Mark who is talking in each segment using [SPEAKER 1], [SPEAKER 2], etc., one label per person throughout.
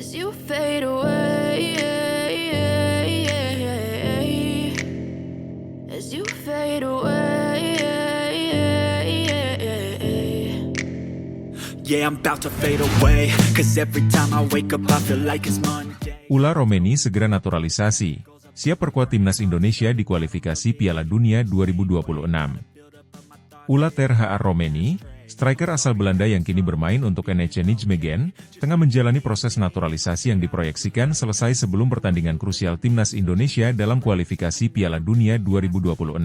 [SPEAKER 1] as you fade away, as you fade away.
[SPEAKER 2] Yeah, I'm about to fade away, cause every time I wake up I feel like it's Monday.
[SPEAKER 3] Ula Romeni segera naturalisasi, siap perkuat timnas Indonesia di kualifikasi Piala Dunia 2026. Ula Ter Romeni, striker asal Belanda yang kini bermain untuk NEC Nijmegen, tengah menjalani proses naturalisasi yang diproyeksikan selesai sebelum pertandingan krusial timnas Indonesia dalam kualifikasi Piala Dunia 2026.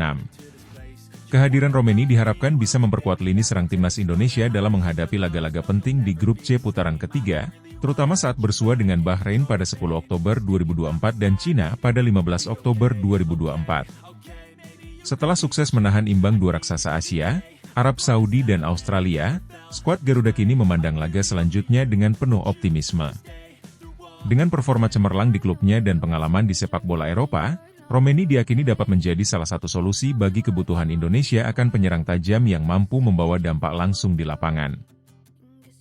[SPEAKER 3] Kehadiran Romeni diharapkan bisa memperkuat lini serang timnas Indonesia dalam menghadapi laga-laga penting di grup C putaran ketiga, terutama saat bersua dengan Bahrain pada 10 Oktober 2024 dan Cina pada 15 Oktober 2024. Setelah sukses menahan imbang dua raksasa Asia, Arab Saudi dan Australia, skuad Garuda kini memandang laga selanjutnya dengan penuh optimisme. Dengan performa cemerlang di klubnya dan pengalaman di sepak bola Eropa, Romeni diyakini dapat menjadi salah satu solusi bagi kebutuhan Indonesia akan penyerang tajam yang mampu membawa dampak langsung di lapangan.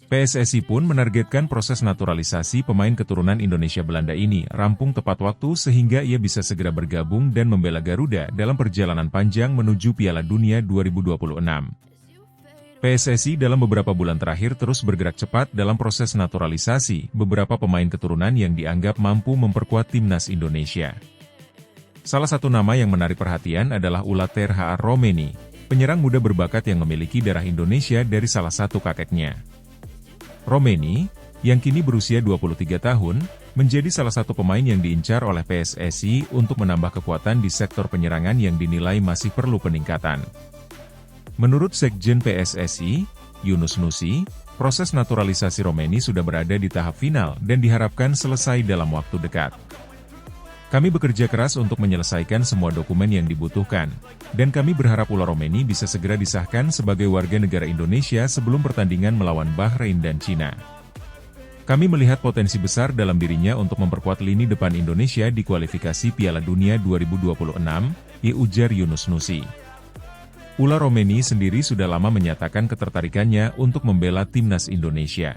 [SPEAKER 3] PSSI pun menargetkan proses naturalisasi pemain keturunan Indonesia Belanda ini rampung tepat waktu sehingga ia bisa segera bergabung dan membela Garuda dalam perjalanan panjang menuju Piala Dunia 2026. PSSI dalam beberapa bulan terakhir terus bergerak cepat dalam proses naturalisasi beberapa pemain keturunan yang dianggap mampu memperkuat timnas Indonesia. Salah satu nama yang menarik perhatian adalah Ula Ter Romeni, penyerang muda berbakat yang memiliki darah Indonesia dari salah satu kakeknya. Romeni, yang kini berusia 23 tahun, menjadi salah satu pemain yang diincar oleh PSSI untuk menambah kekuatan di sektor penyerangan yang dinilai masih perlu peningkatan. Menurut Sekjen PSSI, Yunus Nusi, proses naturalisasi Romeni sudah berada di tahap final dan diharapkan selesai dalam waktu dekat. Kami bekerja keras untuk menyelesaikan semua dokumen yang dibutuhkan, dan kami berharap Ula Romeni bisa segera disahkan sebagai warga negara Indonesia sebelum pertandingan melawan Bahrain dan Cina. Kami melihat potensi besar dalam dirinya untuk memperkuat lini depan Indonesia di kualifikasi Piala Dunia 2026, ujar Yunus Nusi. Ula Romeni sendiri sudah lama menyatakan ketertarikannya untuk membela timnas Indonesia.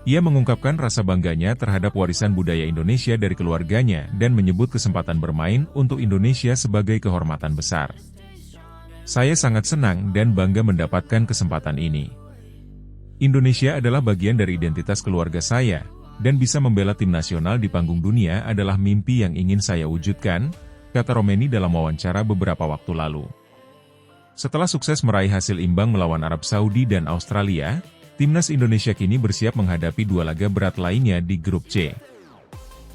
[SPEAKER 3] Ia mengungkapkan rasa bangganya terhadap warisan budaya Indonesia dari keluarganya dan menyebut kesempatan bermain untuk Indonesia sebagai kehormatan besar. Saya sangat senang dan bangga mendapatkan kesempatan ini. Indonesia adalah bagian dari identitas keluarga saya, dan bisa membela tim nasional di panggung dunia adalah mimpi yang ingin saya wujudkan, kata Romeni dalam wawancara beberapa waktu lalu. Setelah sukses meraih hasil imbang melawan Arab Saudi dan Australia, timnas Indonesia kini bersiap menghadapi dua laga berat lainnya di grup C.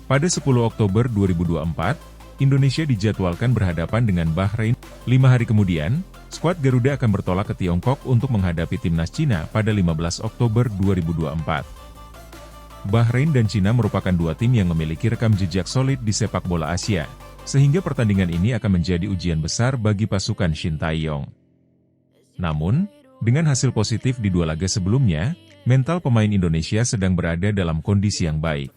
[SPEAKER 3] Pada 10 Oktober 2024, Indonesia dijadwalkan berhadapan dengan Bahrain. 5 hari kemudian, skuad Garuda akan bertolak ke Tiongkok untuk menghadapi timnas Cina pada 15 Oktober 2024. Bahrain dan Cina merupakan dua tim yang memiliki rekam jejak solid di sepak bola Asia, sehingga pertandingan ini akan menjadi ujian besar bagi pasukan Shin Tae-yong. Namun, dengan hasil positif di dua laga sebelumnya, mental pemain Indonesia sedang berada dalam kondisi yang baik.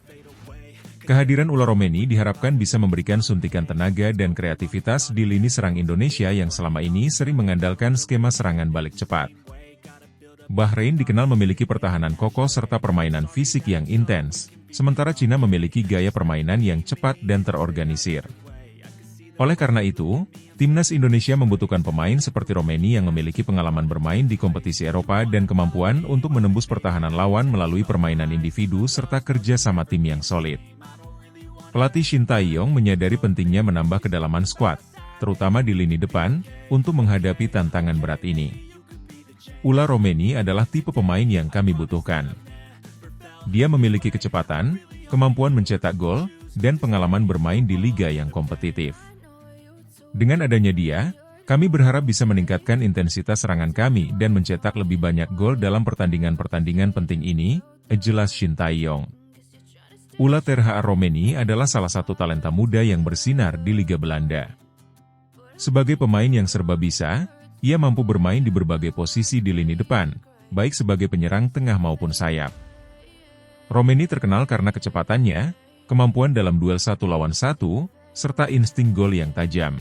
[SPEAKER 3] Kehadiran Ula Romeni diharapkan bisa memberikan suntikan tenaga dan kreativitas di lini serang Indonesia yang selama ini sering mengandalkan skema serangan balik cepat. Bahrain dikenal memiliki pertahanan kokoh serta permainan fisik yang intens, sementara Cina memiliki gaya permainan yang cepat dan terorganisir. Oleh karena itu, timnas Indonesia membutuhkan pemain seperti Romeni yang memiliki pengalaman bermain di kompetisi Eropa dan kemampuan untuk menembus pertahanan lawan melalui permainan individu serta kerja sama tim yang solid. Pelatih Shin Tae-yong menyadari pentingnya menambah kedalaman skuad, terutama di lini depan, untuk menghadapi tantangan berat ini. Ula Romeni adalah tipe pemain yang kami butuhkan. Dia memiliki kecepatan, kemampuan mencetak gol, dan pengalaman bermain di liga yang kompetitif. Dengan adanya dia, kami berharap bisa meningkatkan intensitas serangan kami dan mencetak lebih banyak gol dalam pertandingan-pertandingan penting ini, jelas Shin Tae-yong. Ula Ter Romeni adalah salah satu talenta muda yang bersinar di Liga Belanda. Sebagai pemain yang serba bisa, ia mampu bermain di berbagai posisi di lini depan, baik sebagai penyerang tengah maupun sayap. Romeni terkenal karena kecepatannya, kemampuan dalam duel 1 lawan 1, serta insting gol yang tajam.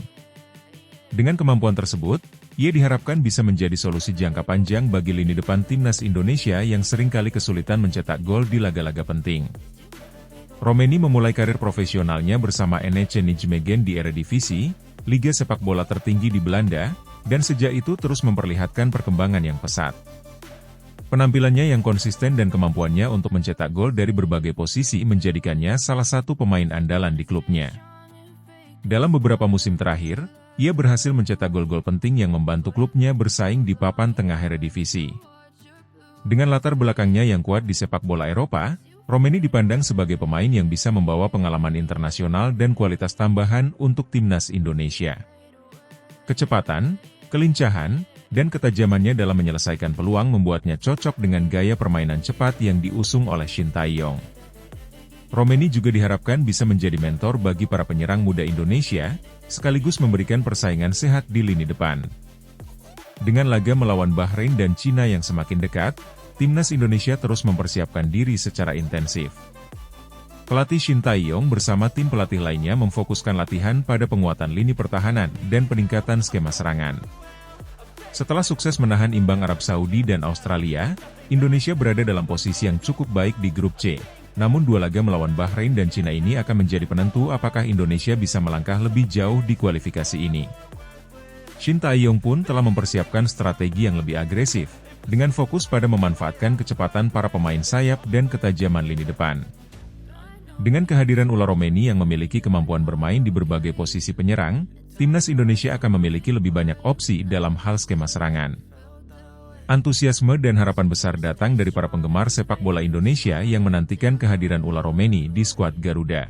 [SPEAKER 3] Dengan kemampuan tersebut, ia diharapkan bisa menjadi solusi jangka panjang bagi lini depan timnas Indonesia yang seringkali kesulitan mencetak gol di laga-laga penting. Romeni memulai karir profesionalnya bersama NEC Nijmegen di Eredivisie, liga sepak bola tertinggi di Belanda, dan sejak itu terus memperlihatkan perkembangan yang pesat. Penampilannya yang konsisten dan kemampuannya untuk mencetak gol dari berbagai posisi menjadikannya salah satu pemain andalan di klubnya. Dalam beberapa musim terakhir, ia berhasil mencetak gol-gol penting yang membantu klubnya bersaing di papan tengah Eredivisie. Dengan latar belakangnya yang kuat di sepak bola Eropa, Romeni dipandang sebagai pemain yang bisa membawa pengalaman internasional dan kualitas tambahan untuk timnas Indonesia. Kecepatan, kelincahan, dan ketajamannya dalam menyelesaikan peluang membuatnya cocok dengan gaya permainan cepat yang diusung oleh Shin Tae-yong. Romeni juga diharapkan bisa menjadi mentor bagi para penyerang muda Indonesia, sekaligus memberikan persaingan sehat di lini depan. Dengan laga melawan Bahrain dan Cina yang semakin dekat, timnas Indonesia terus mempersiapkan diri secara intensif. Pelatih Shin Tae-yong bersama tim pelatih lainnya memfokuskan latihan pada penguatan lini pertahanan dan peningkatan skema serangan. Setelah sukses menahan imbang Arab Saudi dan Australia, Indonesia berada dalam posisi yang cukup baik di grup C. Namun dua laga melawan Bahrain dan Cina ini akan menjadi penentu apakah Indonesia bisa melangkah lebih jauh di kualifikasi ini. Shin Tae-yong pun telah mempersiapkan strategi yang lebih agresif, dengan fokus pada memanfaatkan kecepatan para pemain sayap dan ketajaman lini depan. Dengan kehadiran ular Romeni yang memiliki kemampuan bermain di berbagai posisi penyerang, timnas Indonesia akan memiliki lebih banyak opsi dalam hal skema serangan. Antusiasme dan harapan besar datang dari para penggemar sepak bola Indonesia yang menantikan kehadiran ular Romeni di skuad Garuda.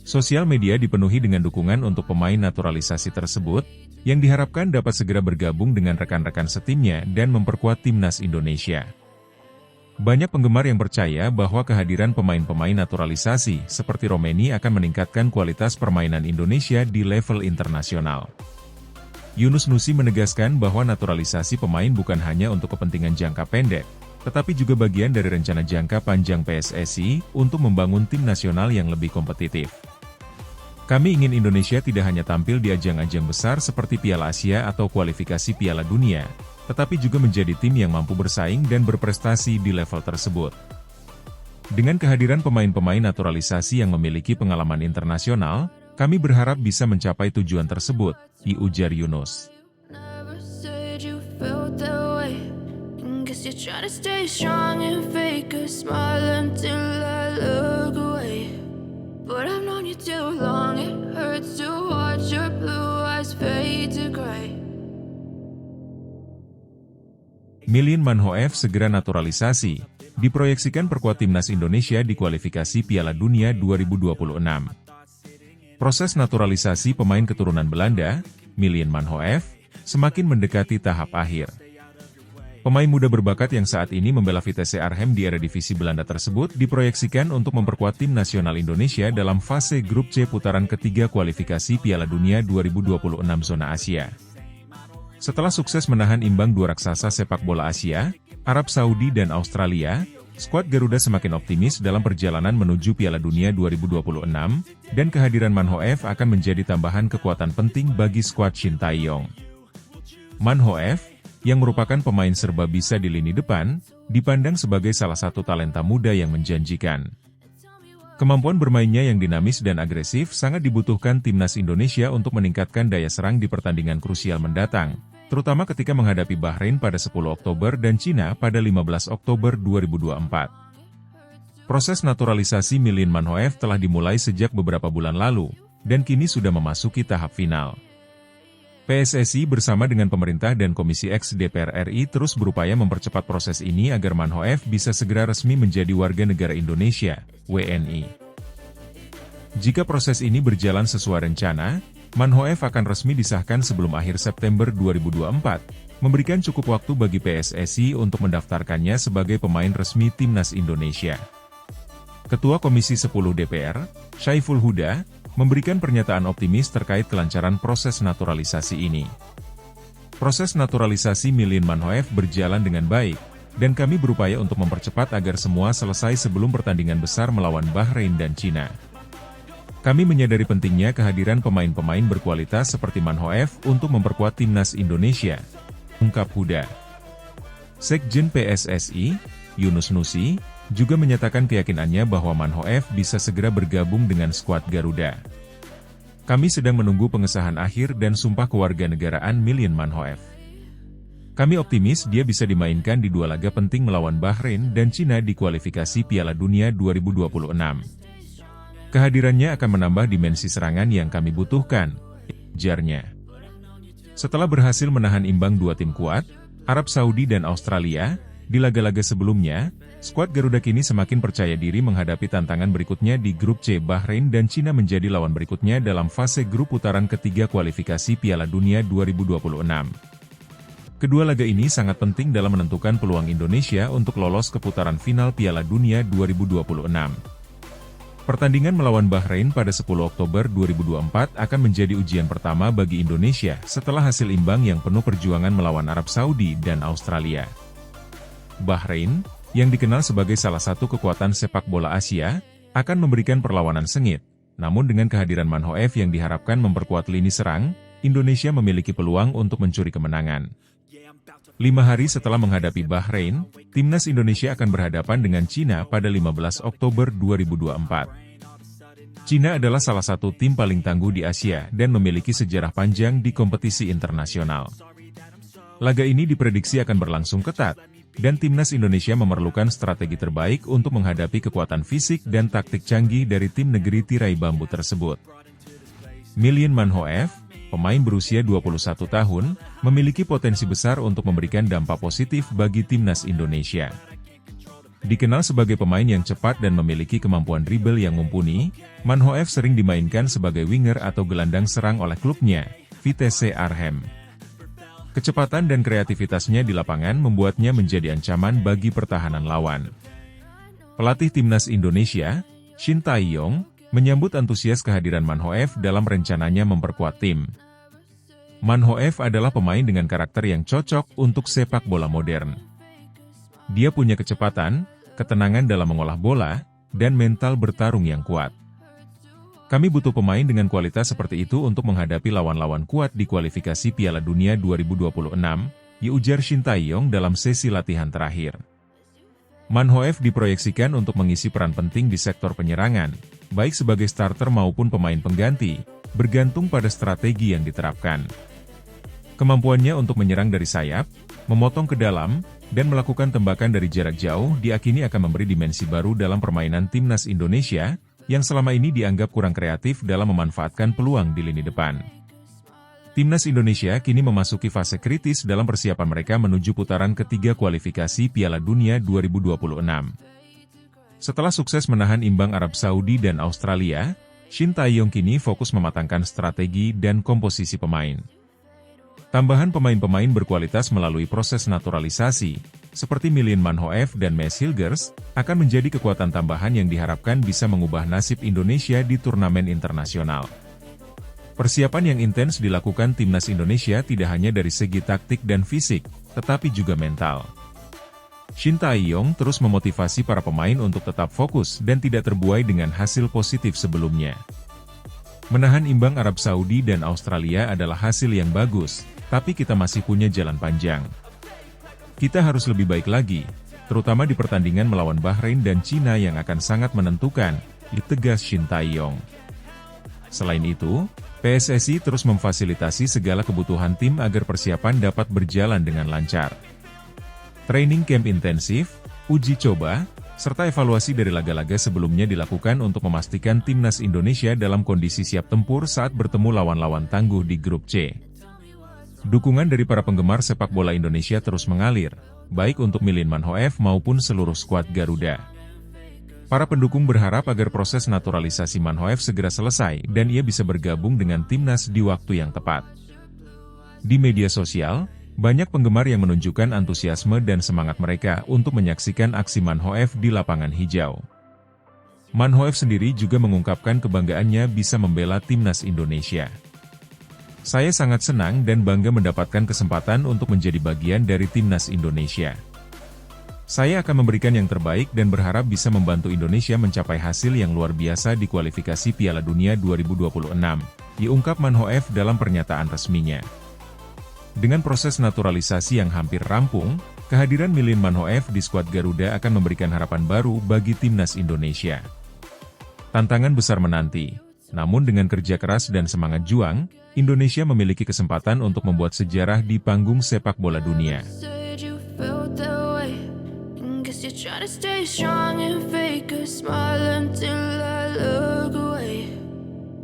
[SPEAKER 3] Sosial media dipenuhi dengan dukungan untuk pemain naturalisasi tersebut, yang diharapkan dapat segera bergabung dengan rekan-rekan setimnya dan memperkuat timnas Indonesia. Banyak penggemar yang percaya bahwa kehadiran pemain-pemain naturalisasi seperti Romeni akan meningkatkan kualitas permainan Indonesia di level internasional. Yunus Nusi menegaskan bahwa naturalisasi pemain bukan hanya untuk kepentingan jangka pendek, tetapi juga bagian dari rencana jangka panjang PSSI untuk membangun tim nasional yang lebih kompetitif. Kami ingin Indonesia tidak hanya tampil di ajang-ajang besar seperti Piala Asia atau kualifikasi Piala Dunia, tetapi juga menjadi tim yang mampu bersaing dan berprestasi di level tersebut. Dengan kehadiran pemain-pemain naturalisasi yang memiliki pengalaman internasional, kami berharap bisa mencapai tujuan tersebut, ujar Yunus.
[SPEAKER 1] Never said you felt that way. Guess you're trying to stay strong and fake a smile until I look away. But I've known you too long, it hurts to watch your blue eyes fade to gray.
[SPEAKER 3] Milian Manhoef segera naturalisasi, diproyeksikan perkuat timnas Indonesia di kualifikasi Piala Dunia 2026. Proses naturalisasi pemain keturunan Belanda, Milian Manhoef, semakin mendekati tahap akhir. Pemain muda berbakat yang saat ini membela Vitesse Arnhem di Eredivisie Belanda tersebut diproyeksikan untuk memperkuat tim nasional Indonesia dalam fase grup C putaran ketiga kualifikasi Piala Dunia 2026 zona Asia. Setelah sukses menahan imbang dua raksasa sepak bola Asia, Arab Saudi dan Australia, skuad Garuda semakin optimis dalam perjalanan menuju Piala Dunia 2026, dan kehadiran Manhoef akan menjadi tambahan kekuatan penting bagi skuad Shin Tae-yong. Manhoef, yang merupakan pemain serba bisa di lini depan, dipandang sebagai salah satu talenta muda yang menjanjikan. Kemampuan bermainnya yang dinamis dan agresif sangat dibutuhkan timnas Indonesia untuk meningkatkan daya serang di pertandingan krusial mendatang, terutama ketika menghadapi Bahrain pada 10 Oktober dan Cina pada 15 Oktober 2024. Proses naturalisasi Milian Manhoef telah dimulai sejak beberapa bulan lalu, dan kini sudah memasuki tahap final. PSSI bersama dengan pemerintah dan Komisi X DPR RI terus berupaya mempercepat proses ini agar Manhoef bisa segera resmi menjadi warga negara Indonesia, WNI. Jika proses ini berjalan sesuai rencana, Manhoef akan resmi disahkan sebelum akhir September 2024, memberikan cukup waktu bagi PSSI untuk mendaftarkannya sebagai pemain resmi timnas Indonesia. Ketua Komisi 10 DPR, Syaiful Huda, memberikan pernyataan optimis terkait kelancaran proses naturalisasi ini. Proses naturalisasi Milian Manhoef berjalan dengan baik, dan kami berupaya untuk mempercepat agar semua selesai sebelum pertandingan besar melawan Bahrain dan Cina. Kami menyadari pentingnya kehadiran pemain-pemain berkualitas seperti Manhoef untuk memperkuat timnas Indonesia, ungkap Huda. Sekjen PSSI, Yunus Nusi, juga menyatakan keyakinannya bahwa Manhoef bisa segera bergabung dengan skuad Garuda. Kami sedang menunggu pengesahan akhir dan sumpah kewarganegaraan Milian Manhoef. Kami optimis dia bisa dimainkan di 2 laga penting melawan Bahrain dan Cina di kualifikasi Piala Dunia 2026. Kehadirannya akan menambah dimensi serangan yang kami butuhkan, ujarnya. Setelah berhasil menahan imbang 2 tim kuat, Arab Saudi dan Australia, di laga-laga sebelumnya, skuad Garuda kini semakin percaya diri menghadapi tantangan berikutnya di grup C. Bahrain dan Cina menjadi lawan berikutnya dalam fase grup putaran ketiga kualifikasi Piala Dunia 2026. Kedua laga ini sangat penting dalam menentukan peluang Indonesia untuk lolos ke putaran final Piala Dunia 2026. Pertandingan melawan Bahrain pada 10 Oktober 2024 akan menjadi ujian pertama bagi Indonesia setelah hasil imbang yang penuh perjuangan melawan Arab Saudi dan Australia. Bahrain, yang dikenal sebagai salah satu kekuatan sepak bola Asia, akan memberikan perlawanan sengit. Namun dengan kehadiran Manhoef yang diharapkan memperkuat lini serang, Indonesia memiliki peluang untuk mencuri kemenangan. 5 hari setelah menghadapi Bahrain, timnas Indonesia akan berhadapan dengan Cina pada 15 Oktober 2024. Cina adalah salah satu tim paling tangguh di Asia dan memiliki sejarah panjang di kompetisi internasional. Laga ini diprediksi akan berlangsung ketat, dan timnas Indonesia memerlukan strategi terbaik untuk menghadapi kekuatan fisik dan taktik canggih dari tim negeri tirai bambu tersebut. Milian Manhoef, pemain berusia 21 tahun, memiliki potensi besar untuk memberikan dampak positif bagi timnas Indonesia. Dikenal sebagai pemain yang cepat dan memiliki kemampuan dribble yang mumpuni, Manhoef sering dimainkan sebagai winger atau gelandang serang oleh klubnya, Vitesse Arnhem. Kecepatan dan kreativitasnya di lapangan membuatnya menjadi ancaman bagi pertahanan lawan. Pelatih timnas Indonesia, Shin Tae-yong, menyambut antusias kehadiran Manhoef dalam rencananya memperkuat tim. Manhoef adalah pemain dengan karakter yang cocok untuk sepak bola modern. Dia punya kecepatan, ketenangan dalam mengolah bola, dan mental bertarung yang kuat. Kami butuh pemain dengan kualitas seperti itu untuk menghadapi lawan-lawan kuat di kualifikasi Piala Dunia 2026, ujar Shin Tae-yong dalam sesi latihan terakhir. Manhoef diproyeksikan untuk mengisi peran penting di sektor penyerangan, baik sebagai starter maupun pemain pengganti, bergantung pada strategi yang diterapkan. Kemampuannya untuk menyerang dari sayap, memotong ke dalam, dan melakukan tembakan dari jarak jauh diakini akan memberi dimensi baru dalam permainan timnas Indonesia, yang selama ini dianggap kurang kreatif dalam memanfaatkan peluang di lini depan. Timnas Indonesia kini memasuki fase kritis dalam persiapan mereka menuju putaran ketiga kualifikasi Piala Dunia 2026. Setelah sukses menahan imbang Arab Saudi dan Australia, Shin Tae-yong kini fokus mematangkan strategi dan komposisi pemain. Tambahan pemain-pemain berkualitas melalui proses naturalisasi, seperti Milian Manhoef dan Maes Hilgers, akan menjadi kekuatan tambahan yang diharapkan bisa mengubah nasib Indonesia di turnamen internasional. Persiapan yang intens dilakukan timnas Indonesia tidak hanya dari segi taktik dan fisik, tetapi juga mental. Shin Tae-yong terus memotivasi para pemain untuk tetap fokus dan tidak terbuai dengan hasil positif sebelumnya. Menahan imbang Arab Saudi dan Australia adalah hasil yang bagus, tapi kita masih punya jalan panjang. Kita harus lebih baik lagi, terutama di pertandingan melawan Bahrain dan Cina yang akan sangat menentukan, tegas Shin Tae-yong. Selain itu, PSSI terus memfasilitasi segala kebutuhan tim agar persiapan dapat berjalan dengan lancar. Training camp intensif, uji coba, serta evaluasi dari laga-laga sebelumnya dilakukan untuk memastikan timnas Indonesia dalam kondisi siap tempur saat bertemu lawan-lawan tangguh di grup C. Dukungan dari para penggemar sepak bola Indonesia terus mengalir, baik untuk Milian Manhoef maupun seluruh skuad Garuda. Para pendukung berharap agar proses naturalisasi Manhoef segera selesai dan ia bisa bergabung dengan timnas di waktu yang tepat. Di media sosial, banyak penggemar yang menunjukkan antusiasme dan semangat mereka untuk menyaksikan aksi Manhoef di lapangan hijau. Manhoef sendiri juga mengungkapkan kebanggaannya bisa membela timnas Indonesia. Saya sangat senang dan bangga mendapatkan kesempatan untuk menjadi bagian dari timnas Indonesia. Saya akan memberikan yang terbaik dan berharap bisa membantu Indonesia mencapai hasil yang luar biasa di kualifikasi Piala Dunia 2026, diungkap Manhoef dalam pernyataan resminya. Dengan proses naturalisasi yang hampir rampung, kehadiran Milim Manhoef di skuad Garuda akan memberikan harapan baru bagi timnas Indonesia. Tantangan besar menanti, namun dengan kerja keras dan semangat juang, Indonesia memiliki kesempatan untuk membuat sejarah di panggung sepak bola dunia.
[SPEAKER 1] Said you felt that way. Guess you're trying to stay strong and fake a smile until I look away.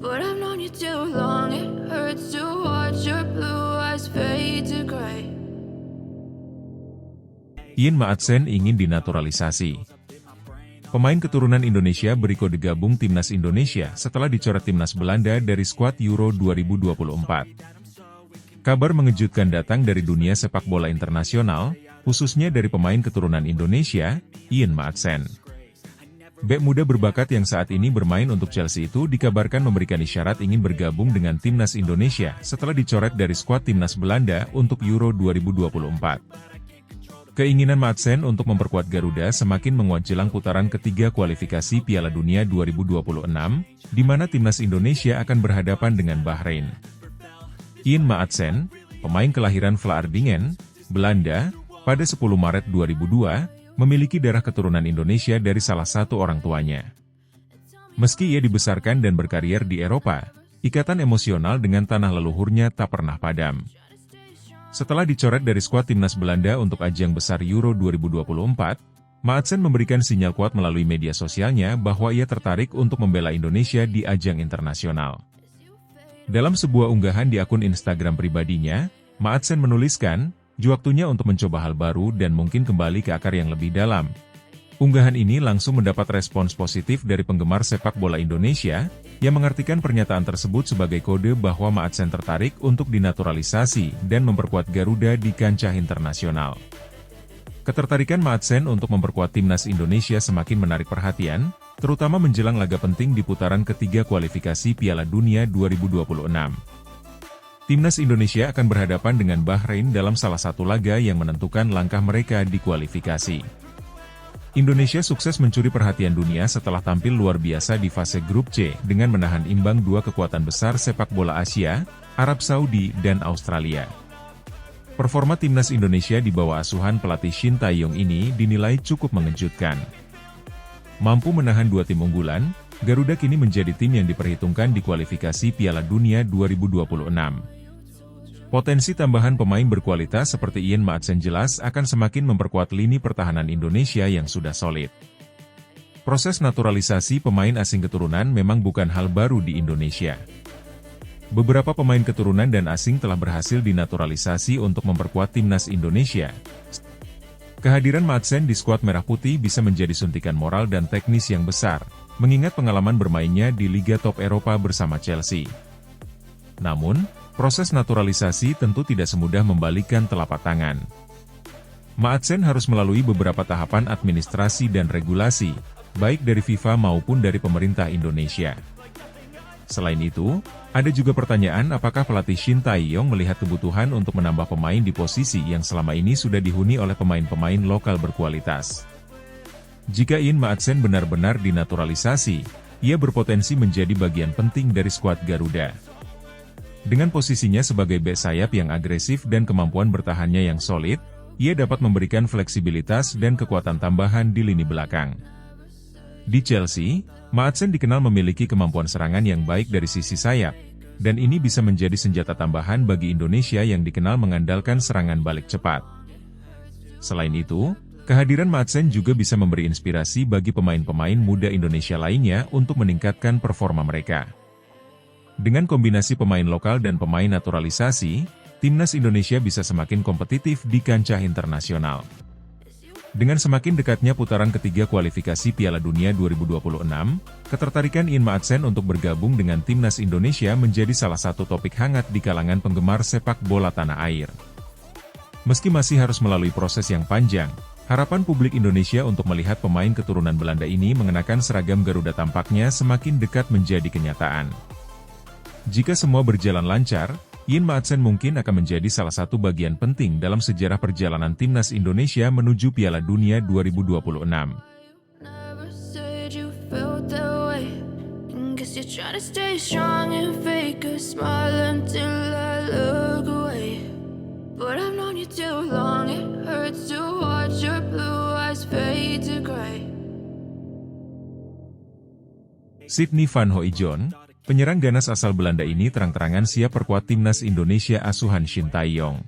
[SPEAKER 1] But I've known you too long, it hurts to watch your blue eyes fade to gray.
[SPEAKER 3] Ian Maatsen ingin dinaturalisasi. Pemain keturunan Indonesia berikode gabung timnas Indonesia setelah dicoret timnas Belanda dari skuad Euro 2024. Kabar mengejutkan datang dari dunia sepak bola internasional, khususnya dari pemain keturunan Indonesia, Ian Maatsen. Bek muda berbakat yang saat ini bermain untuk Chelsea itu dikabarkan memberikan isyarat ingin bergabung dengan timnas Indonesia setelah dicoret dari skuad timnas Belanda untuk Euro 2024. Keinginan Maatsen untuk memperkuat Garuda semakin menguat jelang putaran ketiga kualifikasi Piala Dunia 2026, di mana timnas Indonesia akan berhadapan dengan Bahrain. Ian Maatsen, pemain kelahiran Vlaardingen, Belanda, pada 10 Maret 2002, memiliki darah keturunan Indonesia dari salah satu orang tuanya. Meski ia dibesarkan dan berkarier di Eropa, ikatan emosional dengan tanah leluhurnya tak pernah padam. Setelah dicoret dari skuad timnas Belanda untuk ajang besar Euro 2024, Maatsen memberikan sinyal kuat melalui media sosialnya bahwa ia tertarik untuk membela Indonesia di ajang internasional. Dalam sebuah unggahan di akun Instagram pribadinya, Maatsen menuliskan, "Waktunya untuk mencoba hal baru dan mungkin kembali ke akar yang lebih dalam." Unggahan ini langsung mendapat respons positif dari penggemar sepak bola Indonesia, yang mengartikan pernyataan tersebut sebagai kode bahwa Maatsen tertarik untuk dinaturalisasi dan memperkuat Garuda di kancah internasional. Ketertarikan Maatsen untuk memperkuat timnas Indonesia semakin menarik perhatian, terutama menjelang laga penting di putaran ketiga kualifikasi Piala Dunia 2026. Timnas Indonesia akan berhadapan dengan Bahrain dalam salah satu laga yang menentukan langkah mereka di kualifikasi. Indonesia sukses mencuri perhatian dunia setelah tampil luar biasa di fase grup C dengan menahan imbang dua kekuatan besar sepak bola Asia, Arab Saudi dan Australia. Performa timnas Indonesia di bawah asuhan pelatih Shin Tae-yong ini dinilai cukup mengejutkan. Mampu menahan dua tim unggulan, Garuda kini menjadi tim yang diperhitungkan di kualifikasi Piala Dunia 2026. Potensi tambahan pemain berkualitas seperti Ian Maatsen jelas akan semakin memperkuat lini pertahanan Indonesia yang sudah solid. Proses naturalisasi pemain asing keturunan memang bukan hal baru di Indonesia. Beberapa pemain keturunan dan asing telah berhasil dinaturalisasi untuk memperkuat timnas Indonesia. Kehadiran Maatsen di skuad Merah Putih bisa menjadi suntikan moral dan teknis yang besar, mengingat pengalaman bermainnya di Liga Top Eropa bersama Chelsea. Namun, proses naturalisasi tentu tidak semudah membalikkan telapak tangan. Maatsen harus melalui beberapa tahapan administrasi dan regulasi, baik dari FIFA maupun dari pemerintah Indonesia. Selain itu, ada juga pertanyaan apakah pelatih Shin Tae-yong melihat kebutuhan untuk menambah pemain di posisi yang selama ini sudah dihuni oleh pemain-pemain lokal berkualitas. Jika Ian Maatsen benar-benar dinaturalisasi, ia berpotensi menjadi bagian penting dari skuad Garuda. Dengan posisinya sebagai bek sayap yang agresif dan kemampuan bertahannya yang solid, ia dapat memberikan fleksibilitas dan kekuatan tambahan di lini belakang. Di Chelsea, Maatsen dikenal memiliki kemampuan serangan yang baik dari sisi sayap, dan ini bisa menjadi senjata tambahan bagi Indonesia yang dikenal mengandalkan serangan balik cepat. Selain itu, kehadiran Maatsen juga bisa memberi inspirasi bagi pemain-pemain muda Indonesia lainnya untuk meningkatkan performa mereka. Dengan kombinasi pemain lokal dan pemain naturalisasi, timnas Indonesia bisa semakin kompetitif di kancah internasional. Dengan semakin dekatnya putaran ketiga kualifikasi Piala Dunia 2026, ketertarikan Ian Maatsen untuk bergabung dengan timnas Indonesia menjadi salah satu topik hangat di kalangan penggemar sepak bola tanah air. Meski masih harus melalui proses yang panjang, harapan publik Indonesia untuk melihat pemain keturunan Belanda ini mengenakan seragam Garuda tampaknya semakin dekat menjadi kenyataan. Jika semua berjalan lancar, Ian Maatsen mungkin akan menjadi salah satu bagian penting dalam sejarah perjalanan timnas Indonesia menuju Piala Dunia 2026.
[SPEAKER 1] Never said you felt that way. Guess you're trying to stay strong and fake a smile until I look away. But I've known you too long, it hurts to watch your blue eyes fade to gray.
[SPEAKER 3] Sydney Van Hooijdonk, penyerang ganas asal Belanda ini terang-terangan siap perkuat timnas Indonesia asuhan Shin Tae-yong.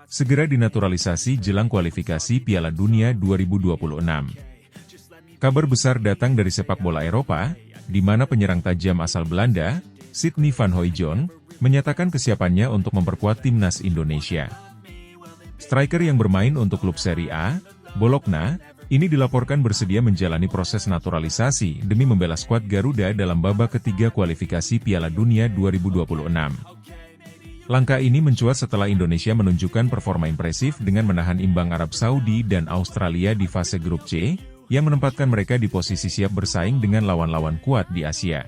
[SPEAKER 3] Segera dinaturalisasi jelang kualifikasi Piala Dunia 2026. Kabar besar datang dari sepak bola Eropa, di mana penyerang tajam asal Belanda, Sydney Van Hooijdonk, menyatakan kesiapannya untuk memperkuat timnas Indonesia. Striker yang bermain untuk klub Serie A, Bologna, ini dilaporkan bersedia menjalani proses naturalisasi demi membela skuad Garuda dalam babak ketiga kualifikasi Piala Dunia 2026. Langkah ini mencuat setelah Indonesia menunjukkan performa impresif dengan menahan imbang Arab Saudi dan Australia di fase grup C, yang menempatkan mereka di posisi siap bersaing dengan lawan-lawan kuat di Asia.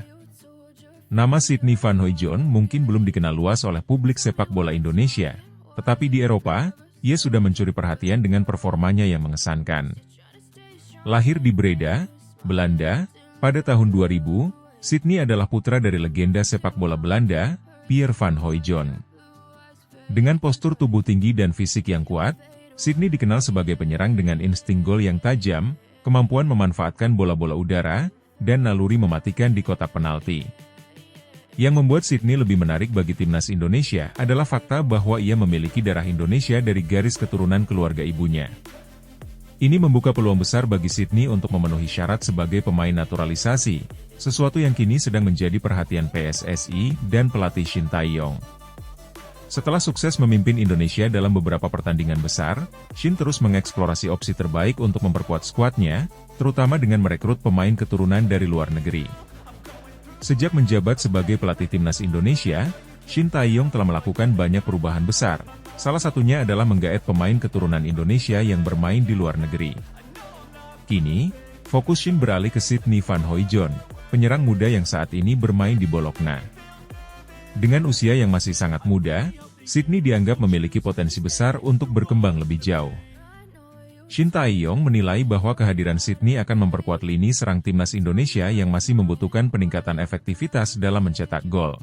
[SPEAKER 3] Nama Sydney Van Hooijdonk mungkin belum dikenal luas oleh publik sepak bola Indonesia, tetapi di Eropa, ia sudah mencuri perhatian dengan performanya yang mengesankan. Lahir di Breda, Belanda, pada tahun 2000, Sydney adalah putra dari legenda sepak bola Belanda, Pierre Van Hooijdonk. Dengan postur tubuh tinggi dan fisik yang kuat, Sydney dikenal sebagai penyerang dengan insting gol yang tajam, kemampuan memanfaatkan bola-bola udara, dan naluri mematikan di kotak penalti. Yang membuat Sydney lebih menarik bagi timnas Indonesia adalah fakta bahwa ia memiliki darah Indonesia dari garis keturunan keluarga ibunya. Ini membuka peluang besar bagi Sydney untuk memenuhi syarat sebagai pemain naturalisasi, sesuatu yang kini sedang menjadi perhatian PSSI dan pelatih Shin Tae-yong. Setelah sukses memimpin Indonesia dalam beberapa pertandingan besar, Shin terus mengeksplorasi opsi terbaik untuk memperkuat skuadnya, terutama dengan merekrut pemain keturunan dari luar negeri. Sejak menjabat sebagai pelatih timnas Indonesia, Shin Tae-yong telah melakukan banyak perubahan besar. Salah satunya adalah menggaet pemain keturunan Indonesia yang bermain di luar negeri. Kini, fokus Shin beralih ke Sydney Van Hooijdonk, penyerang muda yang saat ini bermain di Bologna. Dengan usia yang masih sangat muda, Sydney dianggap memiliki potensi besar untuk berkembang lebih jauh. Shin Tae-yong menilai bahwa kehadiran Sydney akan memperkuat lini serang timnas Indonesia yang masih membutuhkan peningkatan efektivitas dalam mencetak gol.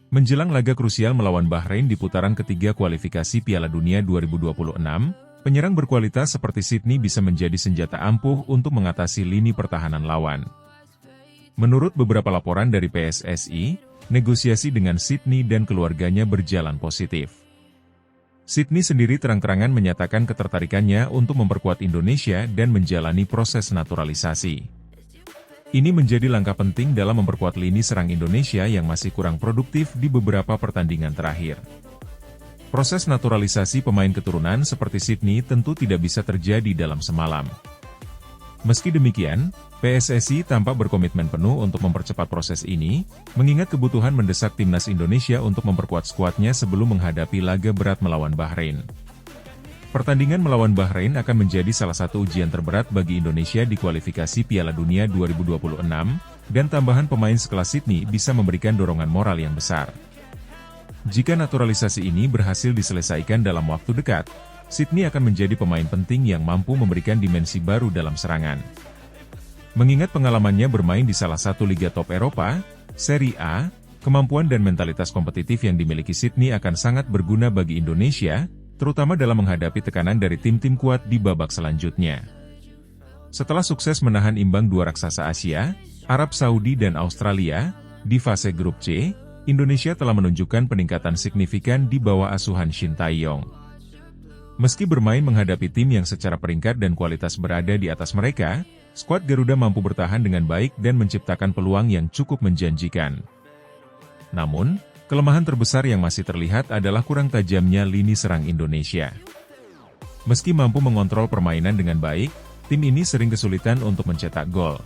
[SPEAKER 3] Menjelang laga krusial melawan Bahrain di putaran ketiga kualifikasi Piala Dunia 2026, penyerang berkualitas seperti Sydney bisa menjadi senjata ampuh untuk mengatasi lini pertahanan lawan. Menurut beberapa laporan dari PSSI, negosiasi dengan Sydney dan keluarganya berjalan positif. Sydney sendiri terang-terangan menyatakan ketertarikannya untuk memperkuat Indonesia dan menjalani proses naturalisasi. Ini menjadi langkah penting dalam memperkuat lini serang Indonesia yang masih kurang produktif di beberapa pertandingan terakhir. Proses naturalisasi pemain keturunan seperti Sydney tentu tidak bisa terjadi dalam semalam. Meski demikian, PSSI tampak berkomitmen penuh untuk mempercepat proses ini, mengingat kebutuhan mendesak timnas Indonesia untuk memperkuat skuadnya sebelum menghadapi laga berat melawan Bahrain. Pertandingan melawan Bahrain akan menjadi salah satu ujian terberat bagi Indonesia di kualifikasi Piala Dunia 2026, dan tambahan pemain sekelas Sydney bisa memberikan dorongan moral yang besar. Jika naturalisasi ini berhasil diselesaikan dalam waktu dekat, Sydney akan menjadi pemain penting yang mampu memberikan dimensi baru dalam serangan. Mengingat pengalamannya bermain di salah satu liga top Eropa, Serie A, kemampuan dan mentalitas kompetitif yang dimiliki Sydney akan sangat berguna bagi Indonesia, terutama dalam menghadapi tekanan dari tim-tim kuat di babak selanjutnya. Setelah sukses menahan imbang dua raksasa Asia, Arab Saudi dan Australia, di fase grup C, Indonesia telah menunjukkan peningkatan signifikan di bawah asuhan Shin Tae-yong. Meski bermain menghadapi tim yang secara peringkat dan kualitas berada di atas mereka, skuad Garuda mampu bertahan dengan baik dan menciptakan peluang yang cukup menjanjikan. Namun, kelemahan terbesar yang masih terlihat adalah kurang tajamnya lini serang Indonesia. Meski mampu mengontrol permainan dengan baik, tim ini sering kesulitan untuk mencetak gol.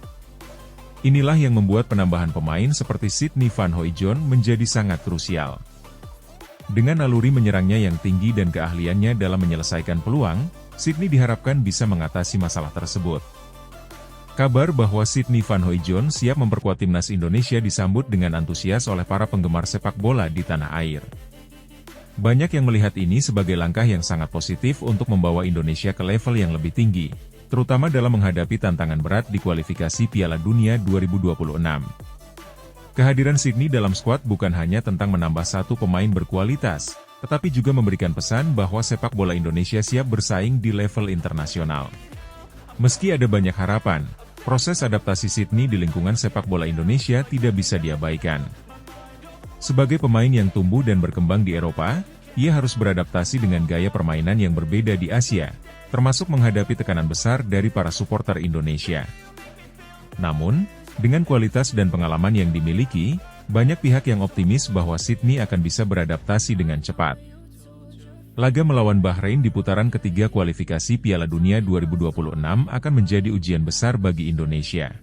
[SPEAKER 3] Inilah yang membuat penambahan pemain seperti Sydney Van Hooijdonk menjadi sangat krusial. Dengan naluri menyerangnya yang tinggi dan keahliannya dalam menyelesaikan peluang, Sydney diharapkan bisa mengatasi masalah tersebut. Kabar bahwa Sydney Van Hooijdonk siap memperkuat timnas Indonesia disambut dengan antusias oleh para penggemar sepak bola di tanah air. Banyak yang melihat ini sebagai langkah yang sangat positif untuk membawa Indonesia ke level yang lebih tinggi, terutama dalam menghadapi tantangan berat di kualifikasi Piala Dunia 2026. Kehadiran Sydney dalam skuad bukan hanya tentang menambah satu pemain berkualitas, tetapi juga memberikan pesan bahwa sepak bola Indonesia siap bersaing di level internasional. Meski ada banyak harapan, proses adaptasi Sydney di lingkungan sepak bola Indonesia tidak bisa diabaikan. Sebagai pemain yang tumbuh dan berkembang di Eropa, ia harus beradaptasi dengan gaya permainan yang berbeda di Asia, termasuk menghadapi tekanan besar dari para supporter Indonesia. Namun, dengan kualitas dan pengalaman yang dimiliki, banyak pihak yang optimis bahwa Sydney akan bisa beradaptasi dengan cepat. Laga melawan Bahrain di putaran ketiga kualifikasi Piala Dunia 2026 akan menjadi ujian besar bagi Indonesia.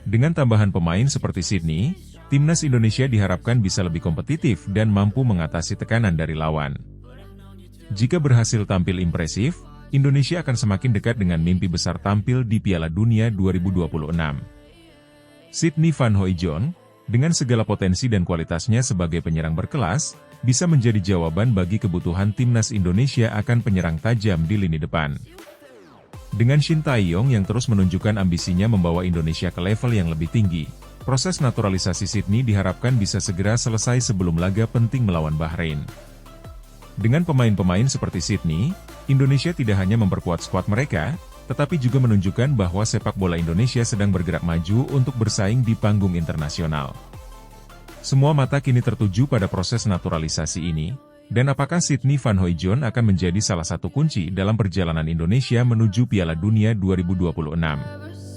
[SPEAKER 3] Dengan tambahan pemain seperti Sydney, timnas Indonesia diharapkan bisa lebih kompetitif dan mampu mengatasi tekanan dari lawan. Jika berhasil tampil impresif, Indonesia akan semakin dekat dengan mimpi besar tampil di Piala Dunia 2026. Sydney Van Hooijdonk, dengan segala potensi dan kualitasnya sebagai penyerang berkelas, bisa menjadi jawaban bagi kebutuhan timnas Indonesia akan penyerang tajam di lini depan. Dengan Shin Tae-yong yang terus menunjukkan ambisinya membawa Indonesia ke level yang lebih tinggi, proses naturalisasi Sydney diharapkan bisa segera selesai sebelum laga penting melawan Bahrain. Dengan pemain-pemain seperti Sydney, Indonesia tidak hanya memperkuat skuad mereka, tetapi juga menunjukkan bahwa sepak bola Indonesia sedang bergerak maju untuk bersaing di panggung internasional. Semua mata kini tertuju pada proses naturalisasi ini, dan apakah Sydney Van Hooijdonk akan menjadi salah satu kunci dalam perjalanan Indonesia menuju Piala Dunia 2026.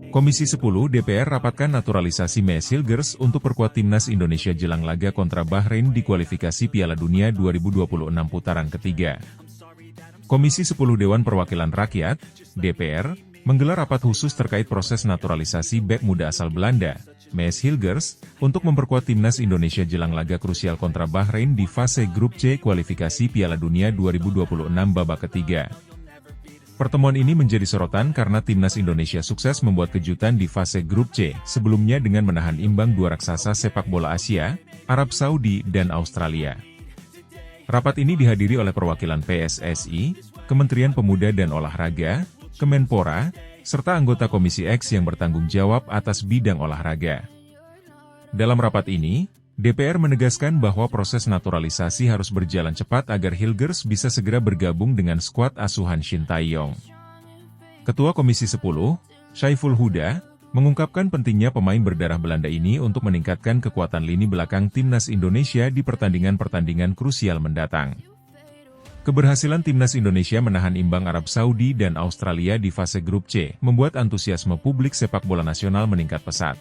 [SPEAKER 3] Komisi 10 DPR rapatkan naturalisasi Maes Hilgers untuk perkuat timnas Indonesia jelang laga kontra Bahrain di kualifikasi Piala Dunia 2026 putaran ketiga. Komisi 10 Dewan Perwakilan Rakyat, DPR, menggelar rapat khusus terkait proses naturalisasi bek muda asal Belanda, Maes Hilgers, untuk memperkuat timnas Indonesia jelang laga krusial kontra Bahrain di fase grup C kualifikasi Piala Dunia 2026 babak ketiga. Pertemuan ini menjadi sorotan karena timnas Indonesia sukses membuat kejutan di fase grup C sebelumnya dengan menahan imbang dua raksasa sepak bola Asia, Arab Saudi dan Australia. Rapat ini dihadiri oleh perwakilan PSSI, Kementerian Pemuda dan Olahraga, Kemenpora, serta anggota Komisi X yang bertanggung jawab atas bidang olahraga. Dalam rapat ini, DPR menegaskan bahwa proses naturalisasi harus berjalan cepat agar Hilgers bisa segera bergabung dengan skuad asuhan Shin Tae-yong. Ketua Komisi 10, Syaiful Huda, mengungkapkan pentingnya pemain berdarah Belanda ini untuk meningkatkan kekuatan lini belakang timnas Indonesia di pertandingan-pertandingan krusial mendatang. Keberhasilan timnas Indonesia menahan imbang Arab Saudi dan Australia di fase grup C membuat antusiasme publik sepak bola nasional meningkat pesat.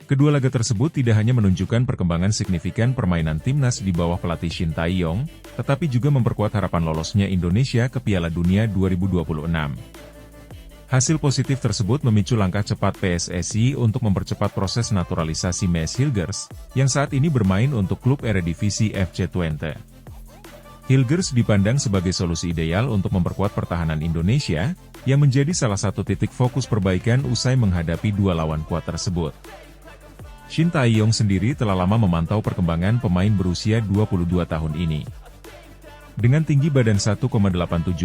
[SPEAKER 3] Kedua laga tersebut tidak hanya menunjukkan perkembangan signifikan permainan timnas di bawah pelatih Shin Tae-yong, tetapi juga memperkuat harapan lolosnya Indonesia ke Piala Dunia 2026. Hasil positif tersebut memicu langkah cepat PSSI untuk mempercepat proses naturalisasi Maes Hilgers, yang saat ini bermain untuk klub Eredivisie FC Twente. Hilgers dipandang sebagai solusi ideal untuk memperkuat pertahanan Indonesia, yang menjadi salah satu titik fokus perbaikan usai menghadapi dua lawan kuat tersebut. Shin Tae-yong sendiri telah lama memantau perkembangan pemain berusia 22 tahun ini. Dengan tinggi badan 1,87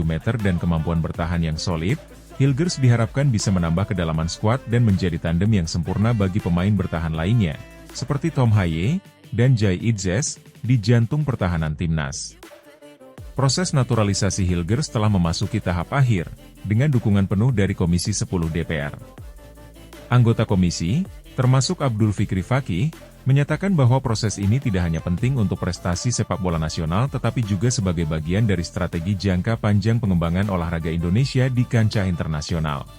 [SPEAKER 3] meter dan kemampuan bertahan yang solid, Hilgers diharapkan bisa menambah kedalaman skuad dan menjadi tandem yang sempurna bagi pemain bertahan lainnya, seperti Tom Haye dan Jai Idzes, di jantung pertahanan timnas. Proses naturalisasi Hilgers telah memasuki tahap akhir, dengan dukungan penuh dari Komisi 10 DPR. Anggota komisi, termasuk Abdul Fikri Fakih, menyatakan bahwa proses ini tidak hanya penting untuk prestasi sepak bola nasional tetapi juga sebagai bagian dari strategi jangka panjang pengembangan olahraga Indonesia di kancah internasional.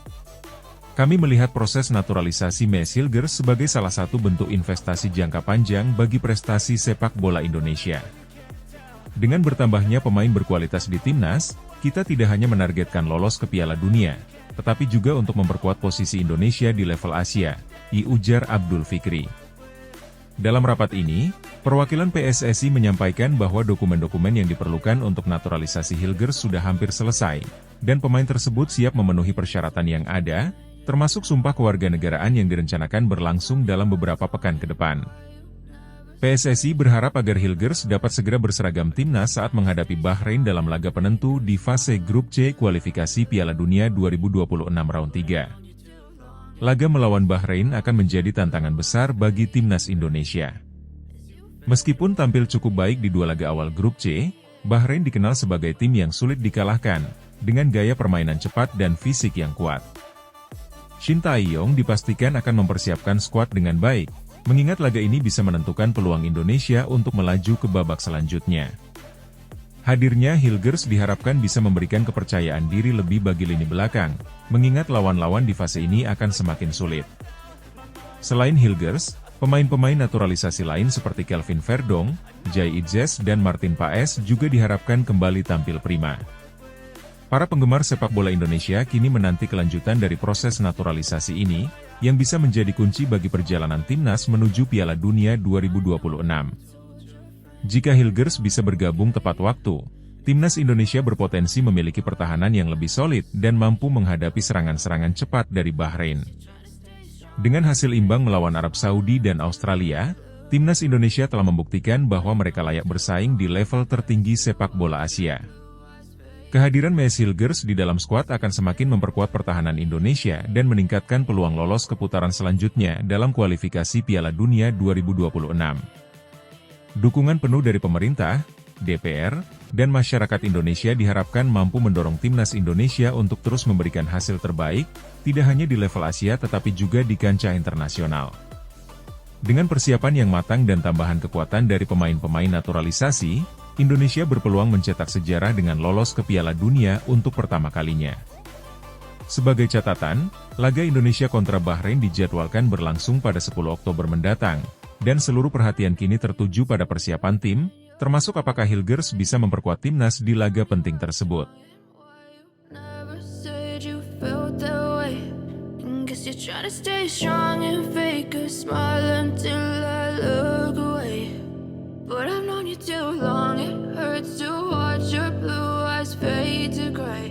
[SPEAKER 3] Kami melihat proses naturalisasi Maes Hilgers sebagai salah satu bentuk investasi jangka panjang bagi prestasi sepak bola Indonesia. Dengan bertambahnya pemain berkualitas di timnas, kita tidak hanya menargetkan lolos ke Piala Dunia, tetapi juga untuk memperkuat posisi Indonesia di level Asia, ujar Abdul Fikri. Dalam rapat ini, perwakilan PSSI menyampaikan bahwa dokumen-dokumen yang diperlukan untuk naturalisasi Hilgers sudah hampir selesai, dan pemain tersebut siap memenuhi persyaratan yang ada, termasuk sumpah kewarganegaraan yang direncanakan berlangsung dalam beberapa pekan ke depan. PSSI berharap agar Hilgers dapat segera berseragam timnas saat menghadapi Bahrain dalam laga penentu di fase grup C kualifikasi Piala Dunia 2026 round 3. Laga melawan Bahrain akan menjadi tantangan besar bagi timnas Indonesia. Meskipun tampil cukup baik di dua laga awal grup C, Bahrain dikenal sebagai tim yang sulit dikalahkan, dengan gaya permainan cepat dan fisik yang kuat. Shin Tae-yong dipastikan akan mempersiapkan skuad dengan baik, mengingat laga ini bisa menentukan peluang Indonesia untuk melaju ke babak selanjutnya. Hadirnya Hilgers diharapkan bisa memberikan kepercayaan diri lebih bagi lini belakang, mengingat lawan-lawan di fase ini akan semakin sulit. Selain Hilgers, pemain-pemain naturalisasi lain seperti Kelvin Verdong, Jai Idzes dan Martin Paes juga diharapkan kembali tampil prima. Para penggemar sepak bola Indonesia kini menanti kelanjutan dari proses naturalisasi ini, yang bisa menjadi kunci bagi perjalanan timnas menuju Piala Dunia 2026. Jika Hilgers bisa bergabung tepat waktu, timnas Indonesia berpotensi memiliki pertahanan yang lebih solid dan mampu menghadapi serangan-serangan cepat dari Bahrain. Dengan hasil imbang melawan Arab Saudi dan Australia, timnas Indonesia telah membuktikan bahwa mereka layak bersaing di level tertinggi sepak bola Asia. Kehadiran Mees Hilgers di dalam skuad akan semakin memperkuat pertahanan Indonesia dan meningkatkan peluang lolos ke putaran selanjutnya dalam kualifikasi Piala Dunia 2026. Dukungan penuh dari pemerintah, DPR, dan masyarakat Indonesia diharapkan mampu mendorong timnas Indonesia untuk terus memberikan hasil terbaik, tidak hanya di level Asia tetapi juga di kancah internasional. Dengan persiapan yang matang dan tambahan kekuatan dari pemain-pemain naturalisasi, Indonesia berpeluang mencetak sejarah dengan lolos ke Piala Dunia untuk pertama kalinya. Sebagai catatan, laga Indonesia kontra Bahrain dijadwalkan berlangsung pada 10 Oktober mendatang, dan seluruh perhatian kini tertuju pada persiapan tim, termasuk apakah Hilgers bisa memperkuat timnas di laga penting tersebut.
[SPEAKER 1] Never said you felt that way. Guess you're trying to stay strong and fake a smile until I look away. But I've known you too long, it hurts to watch your blue eyes fade to gray.